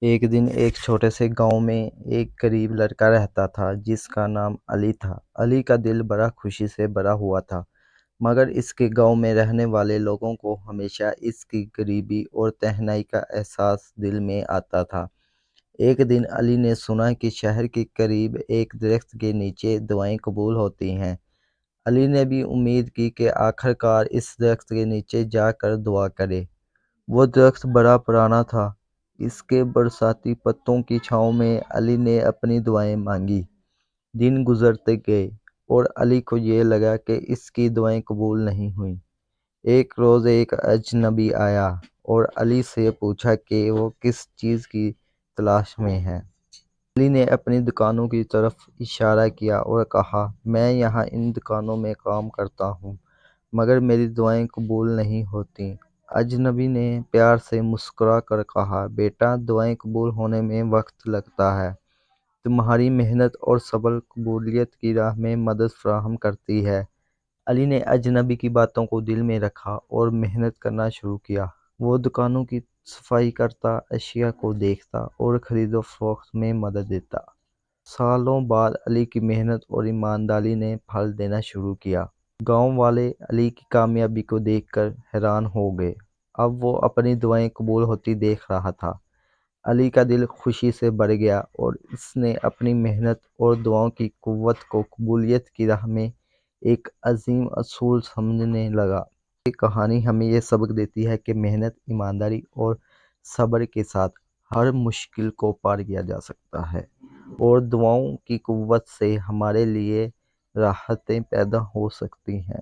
ایک دن ایک چھوٹے سے گاؤں میں ایک غریب لڑکا رہتا تھا جس کا نام علی تھا۔ علی کا دل بڑا خوشی سے بھرا ہوا تھا، مگر اس کے گاؤں میں رہنے والے لوگوں کو ہمیشہ اس کی غریبی اور تنہائی کا احساس دل میں آتا تھا۔ ایک دن علی نے سنا کہ شہر کے قریب ایک درخت کے نیچے دعائیں قبول ہوتی ہیں۔ علی نے بھی امید کی کہ آخرکار اس درخت کے نیچے جا کر دعا کرے۔ وہ درخت بڑا پرانا تھا۔ اس کے برساتی پتوں کی چھاؤں میں علی نے اپنی دعائیں مانگی۔ دن گزرتے گئے اور علی کو یہ لگا کہ اس کی دعائیں قبول نہیں ہوئیں۔ ایک روز ایک اجنبی آیا اور علی سے پوچھا کہ وہ کس چیز کی تلاش میں ہے۔ علی نے اپنی دکانوں کی طرف اشارہ کیا اور کہا، میں یہاں ان دکانوں میں کام کرتا ہوں، مگر میری دعائیں قبول نہیں ہوتیں۔ اجنبی نے پیار سے مسکرا کر کہا، بیٹا، دعائیں قبول ہونے میں وقت لگتا ہے۔ تمہاری محنت اور صبر قبولیت کی راہ میں مدد فراہم کرتی ہے۔ علی نے اجنبی کی باتوں کو دل میں رکھا اور محنت کرنا شروع کیا۔ وہ دکانوں کی صفائی کرتا، اشیاء کو دیکھتا اور خرید و فروخت میں مدد دیتا۔ سالوں بعد علی کی محنت اور ایمانداری نے پھل دینا شروع کیا۔ گاؤں والے علی کی کامیابی کو دیکھ کر حیران ہو گئے۔ اب وہ اپنی دعائیں قبول ہوتی دیکھ رہا تھا۔ علی کا دل خوشی سے بھر گیا اور اس نے اپنی محنت اور دعاؤں کی قوت کو قبولیت کی راہ میں ایک عظیم اصول سمجھنے لگا۔ یہ کہانی ہمیں یہ سبق دیتی ہے کہ محنت، ایمانداری اور صبر کے ساتھ ہر مشکل کو پار کیا جا سکتا ہے، اور دعاؤں کی قوت سے ہمارے لیے راحتیں پیدا ہو سکتی ہیں۔